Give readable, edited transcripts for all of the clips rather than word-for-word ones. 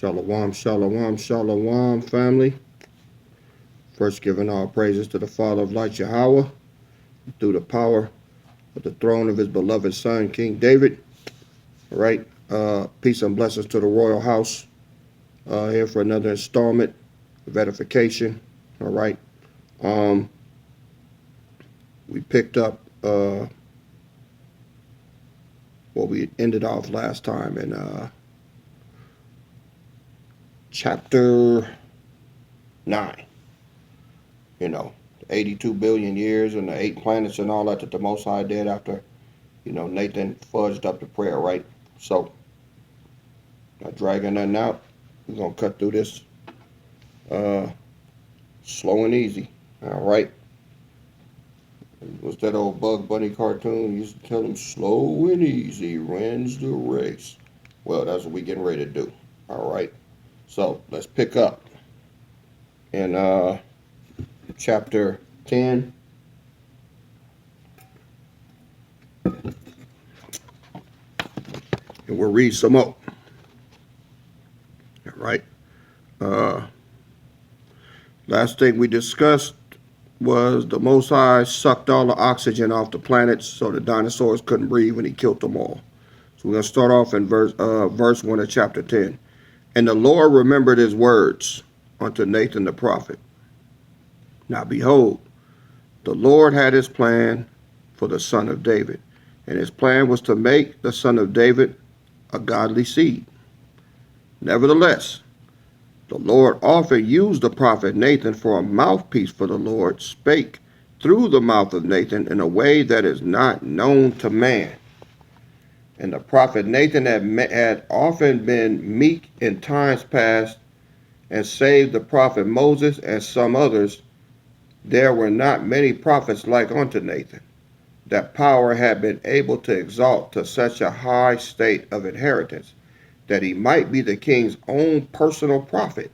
Shalom, shalom, shalom, family. First, giving all praises to the Father of light, Yahweh, through the power of the throne of his beloved son, King David. All right. Peace and blessings to the royal house. Here for another installment of edification. All right. We picked up we ended off last time in chapter 9. 82 billion years and the 8 planets and all that the Most High did after, Nathan fudged up the prayer, right? So, not dragging nothing out. We're going to cut through this slow and easy, all right? What's that old Bug Bunny cartoon? You used to tell them, slow and easy wins the race. Well, that's what we're getting ready to do, all right? So, let's pick up in chapter 10. And we'll read some more. All right. Last thing we discussed was the Most High sucked all the oxygen off the planets so the dinosaurs couldn't breathe and he killed them all. So we're going to start off in verse 1 of chapter 10. And the Lord remembered his words unto Nathan the prophet. Now behold, the Lord had his plan for the son of David, and his plan was to make the son of David a godly seed. Nevertheless, the Lord often used the prophet Nathan for a mouthpiece, for the Lord spake through the mouth of Nathan in a way that is not known to man. And the prophet Nathan had often been meek in times past and saved the prophet Moses and some others. There were not many prophets like unto Nathan, that power had been able to exalt to such a high state of inheritance, that he might be the king's own personal prophet,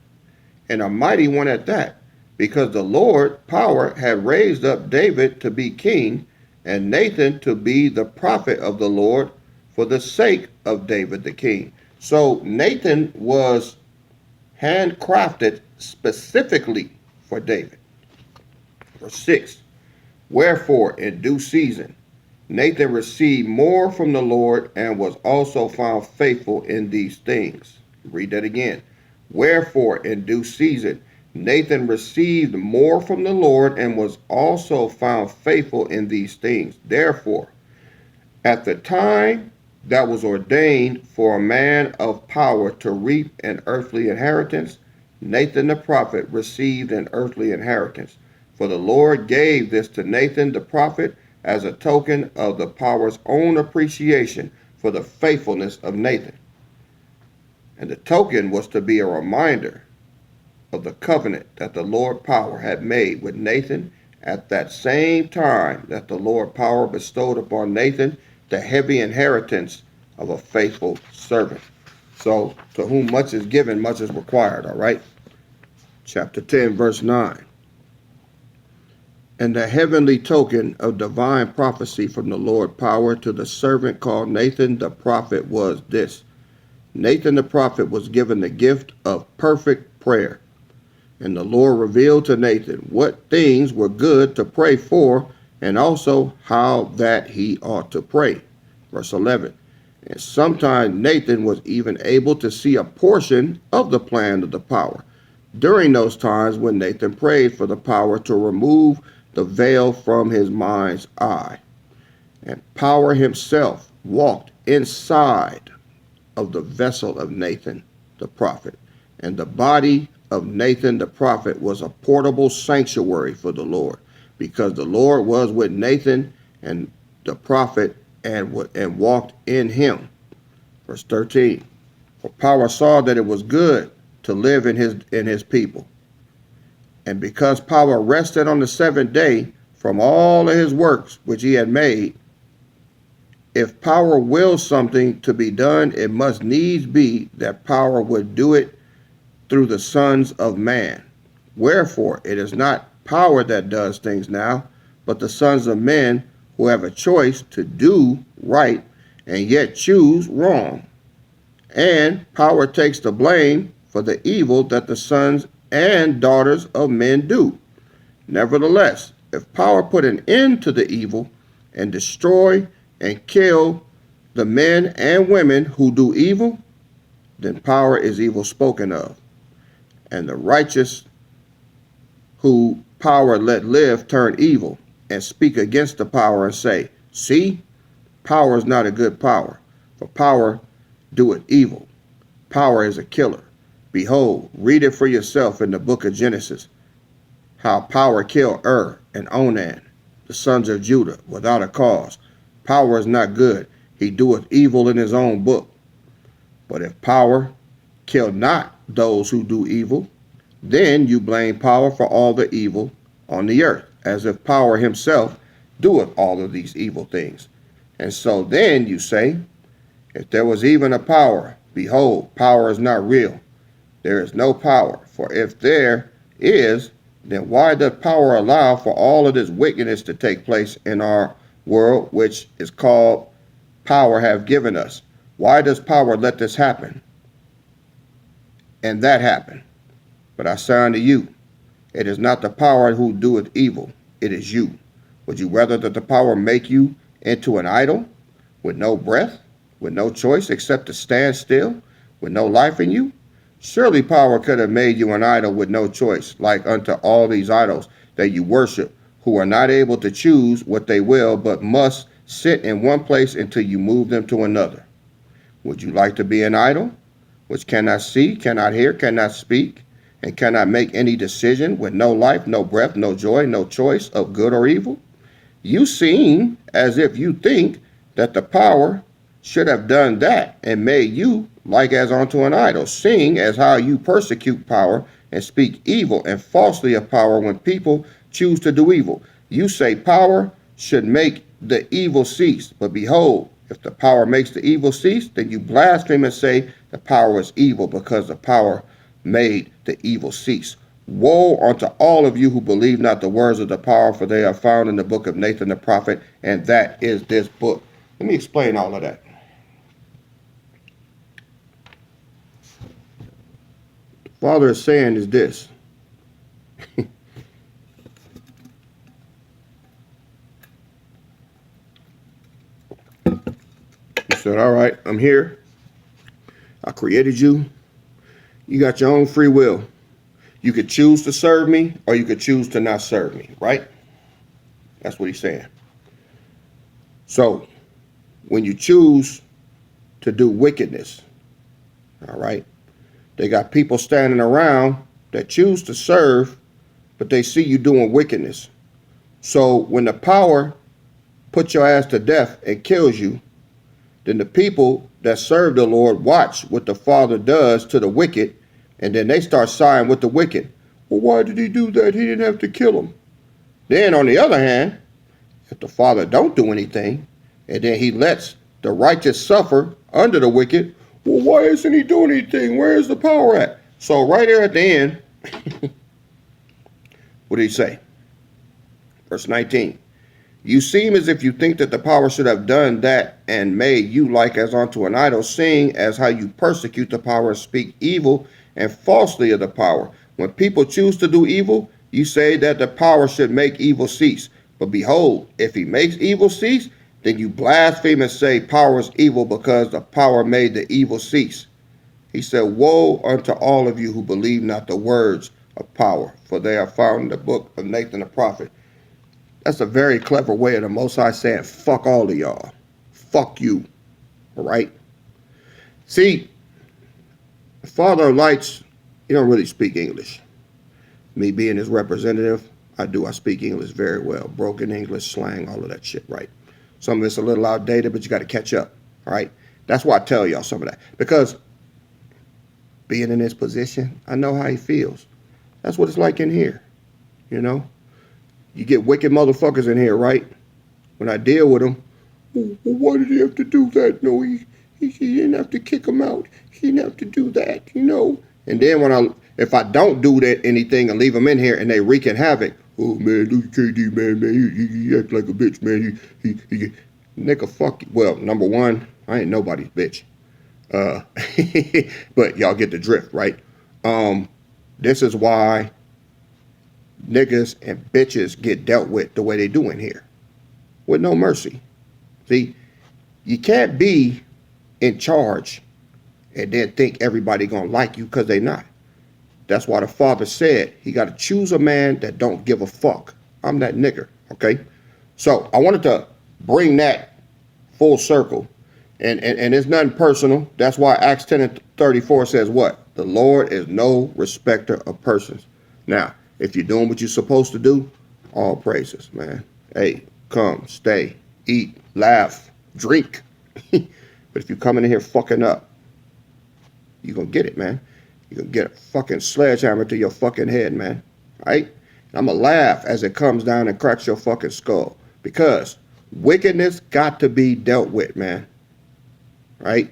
and a mighty one at that, because the Lord power had raised up David to be king, and Nathan to be the prophet of the Lord for the sake of David the king. So Nathan was handcrafted specifically for David. Verse 6, wherefore in due season Nathan received more from the Lord and was also found faithful in these things. Read that again. Wherefore in due season Nathan received more from the Lord and was also found faithful in these things. Therefore, at the time that was ordained for a man of power to reap an earthly inheritance, Nathan the prophet received an earthly inheritance. For the Lord gave this to Nathan the prophet as a token of the power's own appreciation for the faithfulness of Nathan. And the token was to be a reminder of the covenant that the Lord power had made with Nathan at that same time that the Lord power bestowed upon Nathan the heavy inheritance of a faithful servant. So, to whom much is given, much is required, all right? Chapter 10, verse 9. And the heavenly token of divine prophecy from the Lord power to the servant called Nathan the prophet was this. Nathan the prophet was given the gift of perfect prayer. And the Lord revealed to Nathan what things were good to pray for, and also how that he ought to pray. Verse 11. And sometimes Nathan was even able to see a portion of the plan of the power during those times when Nathan prayed for the power to remove the veil from his mind's eye. And power himself walked inside of the vessel of Nathan the prophet. And the body of Nathan the prophet was a portable sanctuary for the Lord, because the Lord was with Nathan and the prophet and walked in him. Verse 13. For power saw that it was good to live in his people. And because power rested on the seventh day from all of his works which he had made, if power wills something to be done, it must needs be that power would do it through the sons of man. Wherefore it is not power that does things now, but the sons of men who have a choice to do right and yet choose wrong. And power takes the blame for the evil that the sons and daughters of men do. Nevertheless, if power put an end to the evil and destroy and kill the men and women who do evil, then power is evil spoken of. And the righteous who power let live turn evil and speak against the power and say, see, power is not a good power, for power doeth evil. Power is a killer. Behold, read it for yourself in the book of Genesis, how power killed and Onan, the sons of Judah, without a cause. Power is not good. He doeth evil in his own book. But if power kill not those who do evil, then you blame power for all the evil on the earth, as if power himself doeth all of these evil things. And so then you say, if there was even a power, behold, power is not real. There is no power. For if there is, then why does power allow for all of this wickedness to take place in our world, which is called power have given us? Why does power let this happen and that happen? But I say unto you, it is not the power who doeth evil, it is you. Would you rather that the power make you into an idol with no breath, with no choice except to stand still, with no life in you? Surely power could have made you an idol with no choice, like unto all these idols that you worship, who are not able to choose what they will, but must sit in one place until you move them to another. Would you like to be an idol, which cannot see, cannot hear, cannot speak, and cannot make any decision, with no life, no breath, no joy, no choice of good or evil? You seem as if you think that the power should have done that and made you like as unto an idol, seeing as how you persecute power and speak evil and falsely of power when people choose to do evil. You say power should make the evil cease, but behold, if the power makes the evil cease, then you blaspheme and say the power is evil because the power made the evil cease. Woe unto all of you who believe not the words of the power, for they are found in the book of Nathan the prophet, and that is this book. Let me explain all of that. The Father is saying is this. He said, all right, I'm here. I created you. You got your own free will. You could choose to serve me or you could choose to not serve me, right? That's what he's saying. So when you choose to do wickedness, all right, they got people standing around that choose to serve, but they see you doing wickedness. So when the power puts your ass to death and kills you, then the people that serve the Lord watch what the Father does to the wicked, and then they start siding with the wicked. Well, why did he do that? He didn't have to kill him. Then on the other hand, if the Father don't do anything, and then he lets the righteous suffer under the wicked, well, why isn't he doing anything? Where is the power at? So right there at the end, what did he say? Verse 19. You seem as if you think that the power should have done that and made you like as unto an idol, seeing as how you persecute the power and speak evil and falsely of the power. When people choose to do evil, you say that the power should make evil cease. But behold, if he makes evil cease, then you blaspheme and say power is evil because the power made the evil cease. He said, woe unto all of you who believe not the words of power, for they are found in the book of Nathan the prophet. That's a very clever way of the Most High saying, fuck all of y'all. Fuck you. All right? See, the Father of Lights, he don't really speak English. Me being his representative, I speak English very well. Broken English, slang, all of that shit, right? Some of it's a little outdated, but you got to catch up, all right? That's why I tell y'all some of that. Because being in this position, I know how he feels. That's what it's like in here, you know? You get wicked motherfuckers in here, right? When I deal with them, well, why did he have to do that? No, he didn't have to kick him out. He didn't have to do that, you know? And then if I don't do that anything and leave them in here and they wreaking havoc, oh man, look at KD, man, he act like a bitch, man. He nigga, fuck you. Well, number one, I ain't nobody's bitch. But y'all get the drift, right? This is why niggas and bitches get dealt with the way they do in here, with no mercy. See, you can't be in charge and then think everybody gonna like you, because they not. That's why the Father said he got to choose a man that don't give a fuck. I'm that nigger, okay? So I wanted to bring that full circle. And it's nothing personal. That's why Acts 10:34 says what? The Lord is no respecter of persons. Now, if you're doing what you're supposed to do, all praises, man. Hey, come, stay, eat, laugh, drink. But if you're coming in here fucking up, you're going to get it, man. You're going to get a fucking sledgehammer to your fucking head, man. Right? I'm going to laugh as it comes down and cracks your fucking skull. Because wickedness got to be dealt with, man. Right?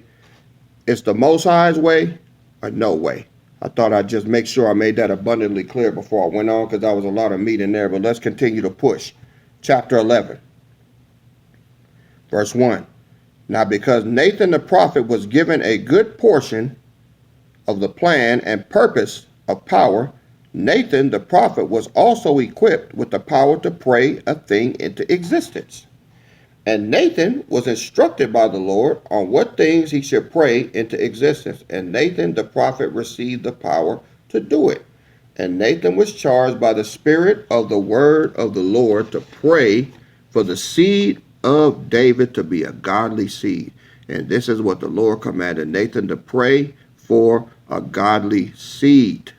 It's the Most High's way or no way. I thought I'd just make sure I made that abundantly clear before I went on, because there was a lot of meat in there. But let's continue to push. Chapter 11. Verse 1. Now because Nathan the prophet was given a good portion of the plan and purpose of power, Nathan the prophet was also equipped with the power to pray a thing into existence. And Nathan was instructed by the Lord on what things he should pray into existence. And Nathan the prophet received the power to do it. And Nathan was charged by the Spirit of the word of the Lord to pray for the seed of David to be a godly seed. And this is what the Lord commanded Nathan to pray for, a godly seed.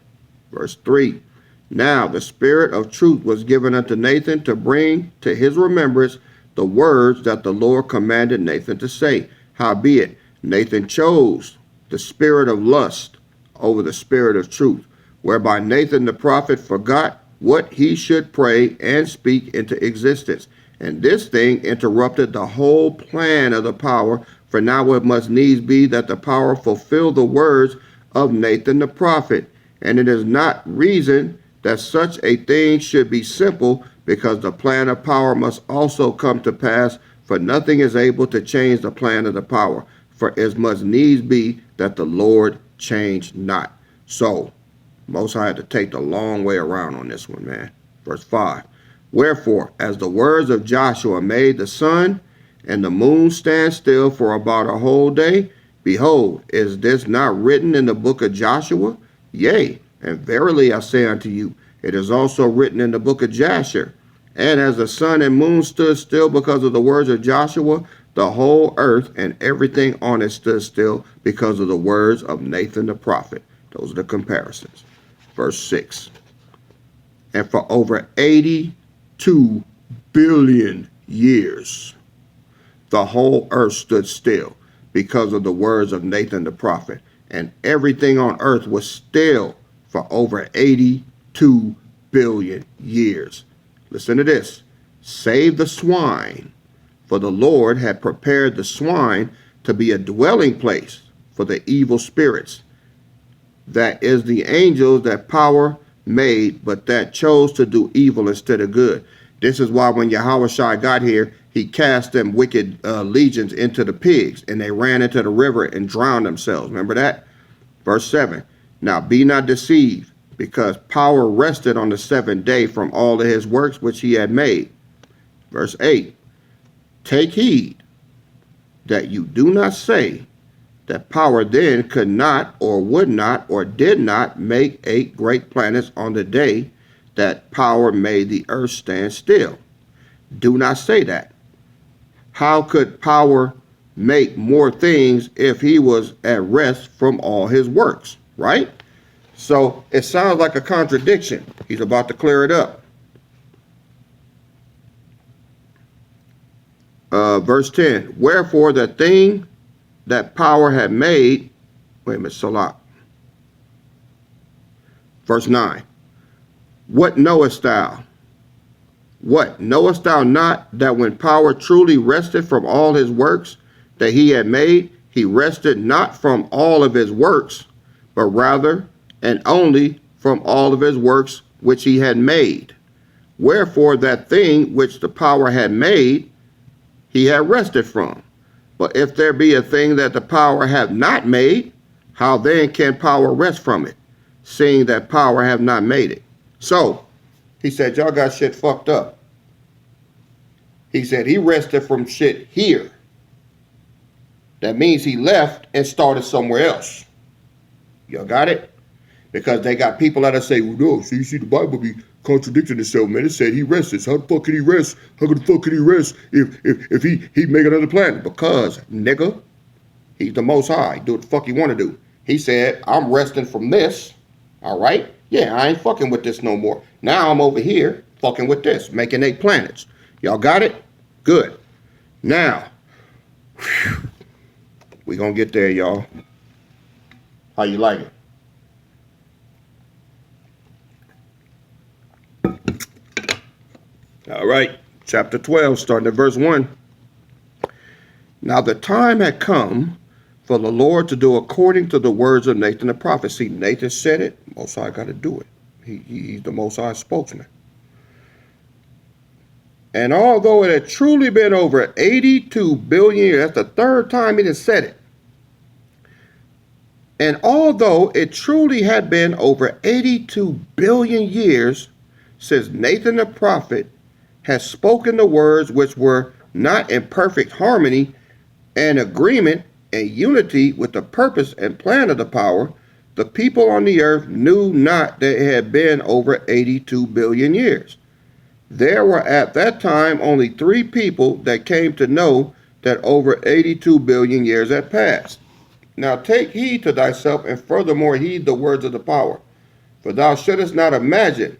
Verse 3. Now the Spirit of truth was given unto Nathan to bring to his remembrance the words that the Lord commanded Nathan to say. Howbeit, Nathan chose the spirit of lust over the spirit of truth, whereby Nathan the prophet forgot what he should pray and speak into existence. And this thing interrupted the whole plan of the power, for now it must needs be that the power fulfill the words of Nathan the prophet. And it is not reason that such a thing should be simple, because the plan of power must also come to pass, for nothing is able to change the plan of the power, for it must needs be that the Lord change not. So, Most High had to take the long way around on this one, man. Verse 5. Wherefore, as the words of Joshua made the sun and the moon stand still for about a whole day, behold, is this not written in the book of Joshua? Yea, and verily I say unto you, it is also written in the book of Jasher. And as the sun and moon stood still because of the words of Joshua, the whole earth and everything on it stood still because of the words of Nathan the prophet. Those are the comparisons. Verse 6. And for over 82 billion years, the whole earth stood still because of the words of Nathan the prophet. And everything on earth was still for over 82 billion years. Listen to this. Save the swine, for the Lord had prepared the swine to be a dwelling place for the evil spirits. That is the angels that power made, but that chose to do evil instead of good. This is why when Yahushua got here, he cast them wicked legions into the pigs, and they ran into the river and drowned themselves. Remember that? Verse 7. Now be not deceived, because power rested on the seventh day from all of his works which he had made. Verse 8. Take heed that you do not say that power then could not or would not or did not make 8 great planets on the day that power made the earth stand still. Do not say that. How could power make more things if he was at rest from all his works, right? So it sounds like a contradiction. He's about to clear it up. Verse 10. Wherefore the thing that power had made, wait a minute, Salah. Verse 9. What knowest thou? What knowest thou not, that when power truly rested from all his works that he had made, he rested not from all of his works, but rather and only from all of his works which he had made. Wherefore that thing which the power had made, he had rested from. But if there be a thing that the power hath not made, how then can power rest from it? seeing that power have not made it. So, he said, y'all got shit fucked up. He said he rested from shit here. That means he left and started somewhere else. Y'all got it? Because they got people that say, well, no, so you see the Bible be contradicting itself, man. It said he rested. How the fuck can he rest? How the fuck can he rest if he make another planet? Because, nigga, he's the Most High. Do what the fuck he want to do. He said, I'm resting from this. All right? Yeah, I ain't fucking with this no more. Now I'm over here fucking with this, making 8 planets. Y'all got it? Good. Now, we gonna get there, y'all. How you like it? All right, chapter 12, starting at verse 1. Now the time had come for the Lord to do according to the words of Nathan the prophet. See, Nathan said it, Most High got to do it. He's the Most High spokesman. And although it had truly been over 82 billion years, that's the third time he has said it. And although it truly had been over 82 billion years since Nathan the prophet has spoken the words which were not in perfect harmony and agreement and unity with the purpose and plan of the power, the people on the earth knew not that it had been over 82 billion years. There were at that time only 3 people that came to know that over 82 billion years had passed. Now take heed to thyself, and furthermore heed the words of the power. For thou shouldest not imagine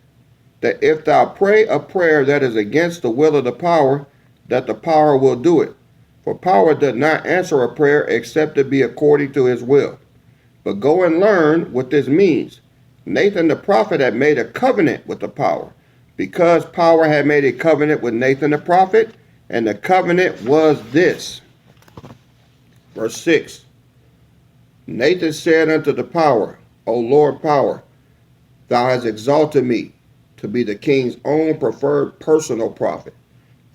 that if thou pray a prayer that is against the will of the power, that the power will do it. For power does not answer a prayer except it be according to his will. But go and learn what this means. Nathan the prophet had made a covenant with the power, because power had made a covenant with Nathan the prophet, and the covenant was this. Verse 6. Nathan said unto the power, O Lord power, thou hast exalted me to be the king's own preferred personal prophet.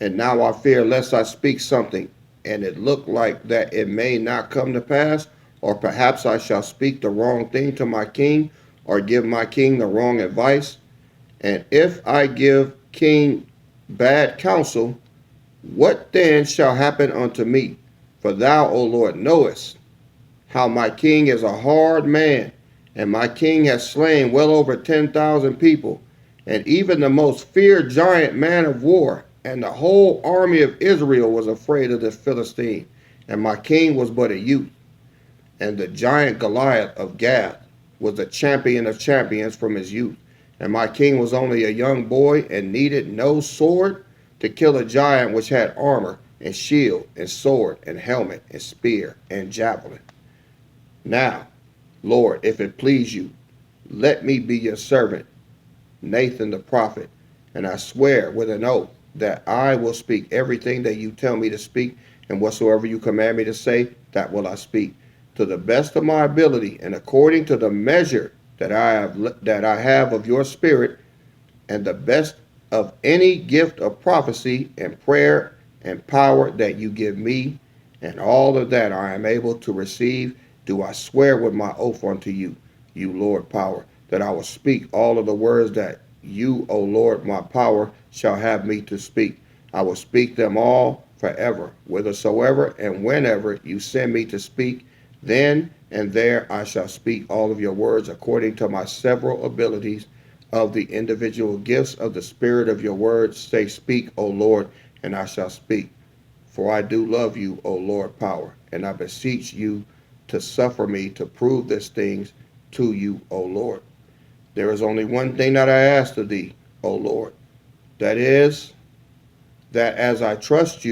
And now I fear lest I speak something, and it look like that it may not come to pass, or perhaps I shall speak the wrong thing to my king, or give my king the wrong advice. And if I give king bad counsel, what then shall happen unto me? For thou, O Lord, knowest how my king is a hard man, and my king has slain well over 10,000 people, and even the most feared giant man of war, and the whole army of Israel was afraid of this Philistine, and my king was but a youth. And the giant Goliath of Gath was the champion of champions from his youth, and my king was only a young boy, and needed no sword to kill a giant which had armor, and shield, and sword, and helmet, and spear, and javelin. Now, Lord, if it please you, let me be your servant, Nathan the prophet, and I swear with an oath that I will speak everything that you tell me to speak, and whatsoever you command me to say, that will I speak, to the best of my ability, and according to the measure that I have of your spirit, and the best of any gift of prophecy and prayer and power that you give me, and all of that I am able to receive, do I swear with my oath unto you, you Lord power, that I will speak all of the words that you, O Lord, my power, shall have me to speak. I will speak them all forever, whithersoever and whenever you send me to speak. Then and there I shall speak all of your words according to my several abilities of the individual gifts of the spirit of your words. Say, speak, O Lord, and I shall speak. For I do love you, O Lord power, and I beseech you to suffer me to prove these things to you, O Lord. There is only one thing that I ask of thee, O Lord, that is, that as I trust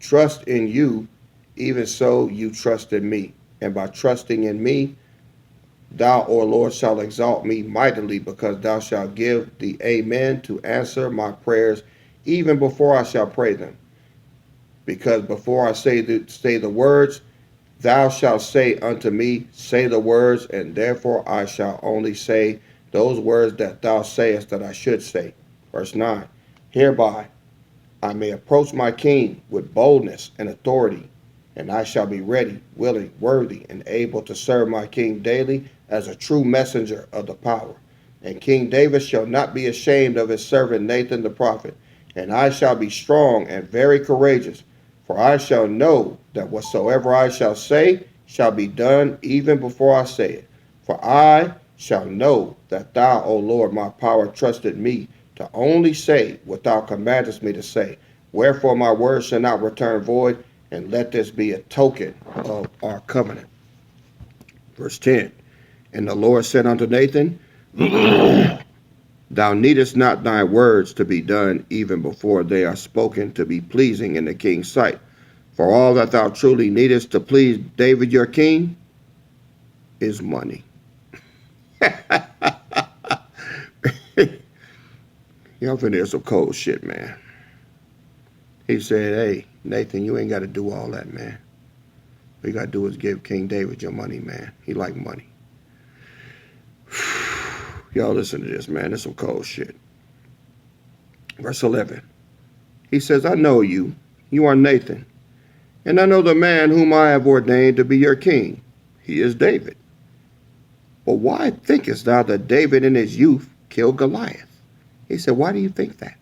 trust in you, even so you trust in me. And by trusting in me, thou, O Lord, shalt exalt me mightily, because thou shalt give the amen to answer my prayers, even before I shall pray them. Because before I say the words, thou shalt say unto me, say the words, and therefore I shall only say those words that thou sayest that I should say. Verse 9, hereby I may approach my king with boldness and authority, and I shall be ready, willing, worthy, and able to serve my king daily as a true messenger of the power. And King David shall not be ashamed of his servant Nathan the prophet. And I shall be strong and very courageous, for I shall know that whatsoever I shall say shall be done even before I say it. For I shall know that thou, O Lord, my power, trusted me to only say what thou commandest me to say. Wherefore my word shall not return void, and let this be a token of our covenant. Verse 10. And the Lord said unto Nathan, Thou needest not thy words to be done even before they are spoken to be pleasing in the king's sight. For all that thou truly needest to please David your king is money. Y'all finna hear some cold shit, man. He said, hey, Nathan, you ain't got to do all that, man. All you got to do is give King David your money, man. He like money. Y'all listen to this, man. This is some cold shit. Verse 11. He says, I know you. You are Nathan. And I know the man whom I have ordained to be your king. He is David. But why thinkest thou that David in his youth killed Goliath? He said, why do you think that?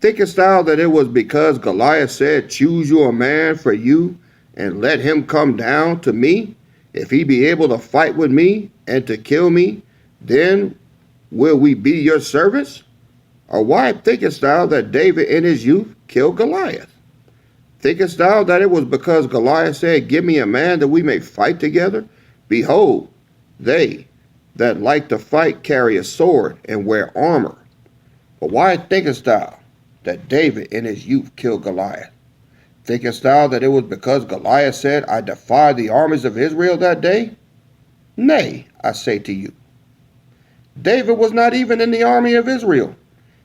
Thinkest thou that it was because Goliath said, choose you a man for you, and let him come down to me? If he be able to fight with me and to kill me, then will we be your servants? Or why thinkest thou that David in his youth killed Goliath? Thinkest thou that it was because Goliath said, give me a man that we may fight together? Behold, they that like to fight carry a sword and wear armor. But why thinkest thou that David in his youth killed Goliath? Thinkest thou that it was because Goliath said, I defy the armies of Israel that day? Nay, I say to you, David was not even in the army of Israel.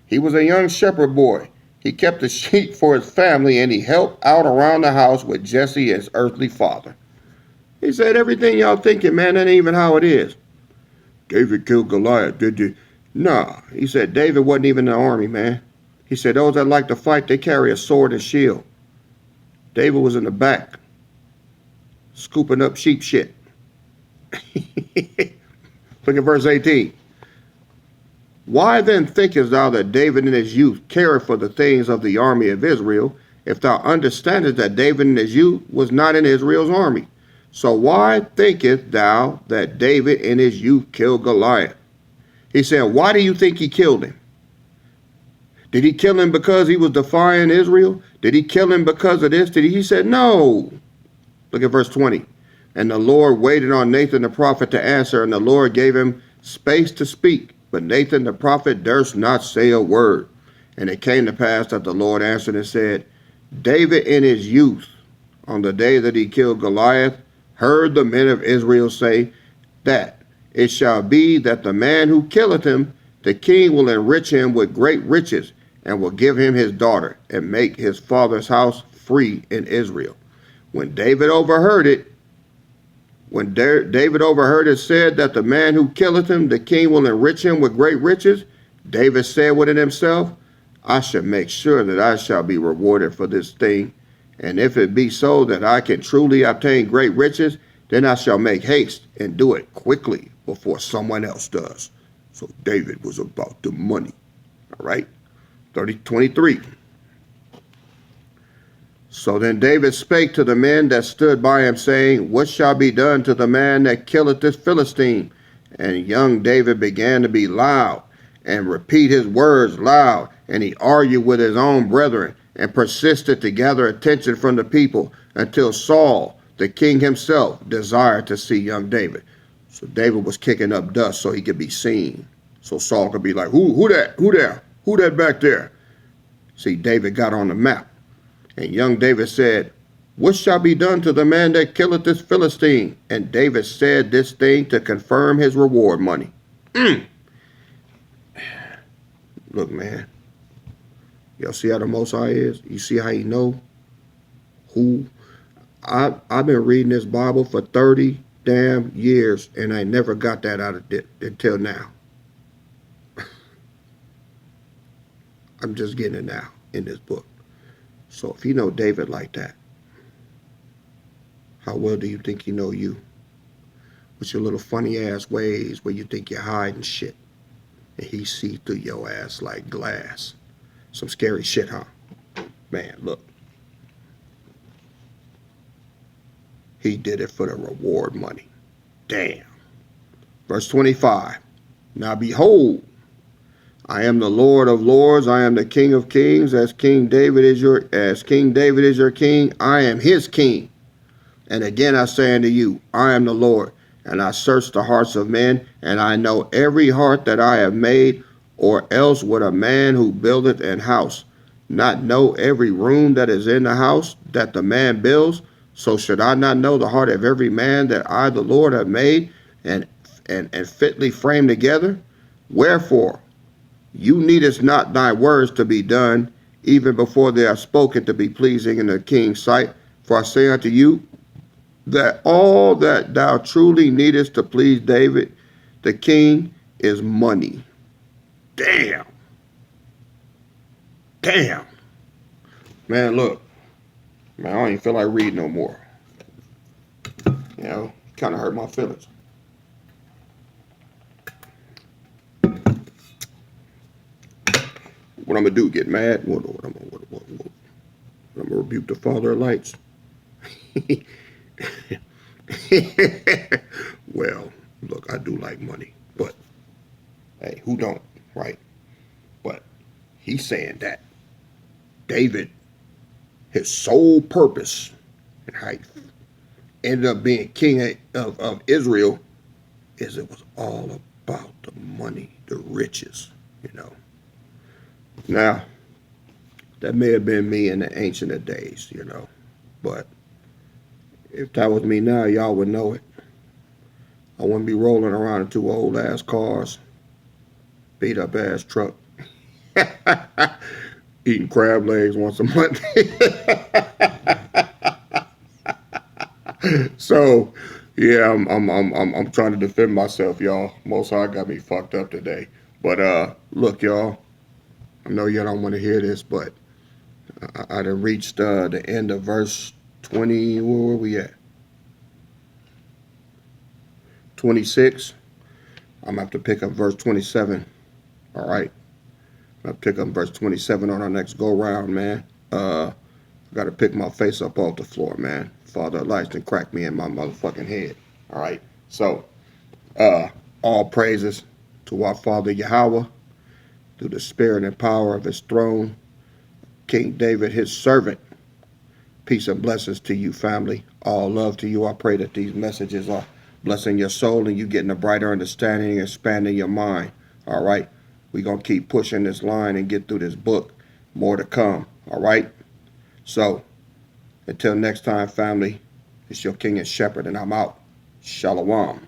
He was a young shepherd boy. He kept the sheep for his family, and he helped out around the house with Jesse, his earthly father. He said, everything y'all thinking, man, that ain't even how it is. David killed Goliath, did you? Nah, he said, David wasn't even in the army, man. He said, those that like to fight, they carry a sword and shield. David was in the back, scooping up sheep shit. Look at verse 18. Why then thinkest thou that David in his youth cared for the things of the army of Israel, if thou understandest that David in his youth was not in Israel's army? So why thinkest thou that David in his youth killed Goliath? He said, why do you think he killed him? Did he kill him because he was defying Israel? Did he kill him because of this? He said, no. Look at verse 20. And the Lord waited on Nathan the prophet to answer, and the Lord gave him space to speak. But Nathan the prophet durst not say a word. And it came to pass that the Lord answered and said, David in his youth, on the day that he killed Goliath, heard the men of Israel say that it shall be that the man who killeth him, the king will enrich him with great riches, and will give him his daughter, and make his father's house free in Israel. When David overheard it, said that the man who killeth him, the king will enrich him with great riches, David said within himself, I shall make sure that I shall be rewarded for this thing. And if it be so that I can truly obtain great riches, then I shall make haste and do it quickly before someone else does. So David was about the money. All right. 23. So then David spake to the men that stood by him, saying, what shall be done to the man that killeth this Philistine? And young David began to be loud, and repeat his words loud, and he argued with his own brethren, and persisted to gather attention from the people, until Saul, the king himself, desired to see young David. So David was kicking up dust so he could be seen. So Saul could be like, who that? Who there? Who that back there? See, David got on the map. And young David said, what shall be done to the man that killeth this Philistine? And David said this thing to confirm his reward money. Look, man. Y'all see how the Most High is? You see how he know who? I've been reading this Bible for 30 damn years, and I never got that out of it until now. I'm just getting it now in this book. So if you know David like that, how well do you think you know you? with your little funny ass ways where you think you're hiding shit. And he see through your ass like glass. Some scary shit, huh? Man, look. He did it for the reward money. Damn. Verse 25. Now behold, I am the Lord of lords, I am the King of kings, as King David is your king, I am his king. And again I say unto you, I am the Lord, and I search the hearts of men, and I know every heart that I have made, or else would a man who buildeth an house not know every room that is in the house that the man builds? So should I not know the heart of every man that I the Lord have made and fitly framed together? Wherefore, you needest not thy words to be done, even before they are spoken, to be pleasing in the king's sight. For I say unto you, that all that thou truly needest to please David, the king, is money. Damn. Damn. Man, look. Man, I don't even feel like reading no more. You know, kind of hurt my feelings. What I'm gonna do? Get mad? What I'm gonna rebuke the Father of Lights. Well, look, I do like money, but hey, who don't, right? But he's saying that David, his sole purpose, and how he ended up being king of Israel, is it was all about the money, the riches, you know. Now, that may have been me in the ancient of days, you know, but if that was me now, y'all would know it. I wouldn't be rolling around in two old ass cars, beat up ass truck, eating crab legs once a month. So, yeah, I'm trying to defend myself, y'all. Most High got me fucked up today. But look, y'all, I know y'all don't want to hear this, but I done reached the end of verse 20. Where were we at? 26. I'm gonna have to pick up verse 27. All right. I'll pick up verse 27 on our next go round, man. I gotta pick my face up off the floor, man. Father of Lights done crack me in my motherfucking head. All right. So, all praises to our Father Yahweh, through the spirit and power of his throne, King David, his servant. Peace and blessings to you, family. All love to you. I pray that these messages are blessing your soul and you getting a brighter understanding and expanding your mind. All right. We're going to keep pushing this line and get through this book. More to come. All right. So, until next time, family, it's your King and Shepherd, and I'm out. Shalom.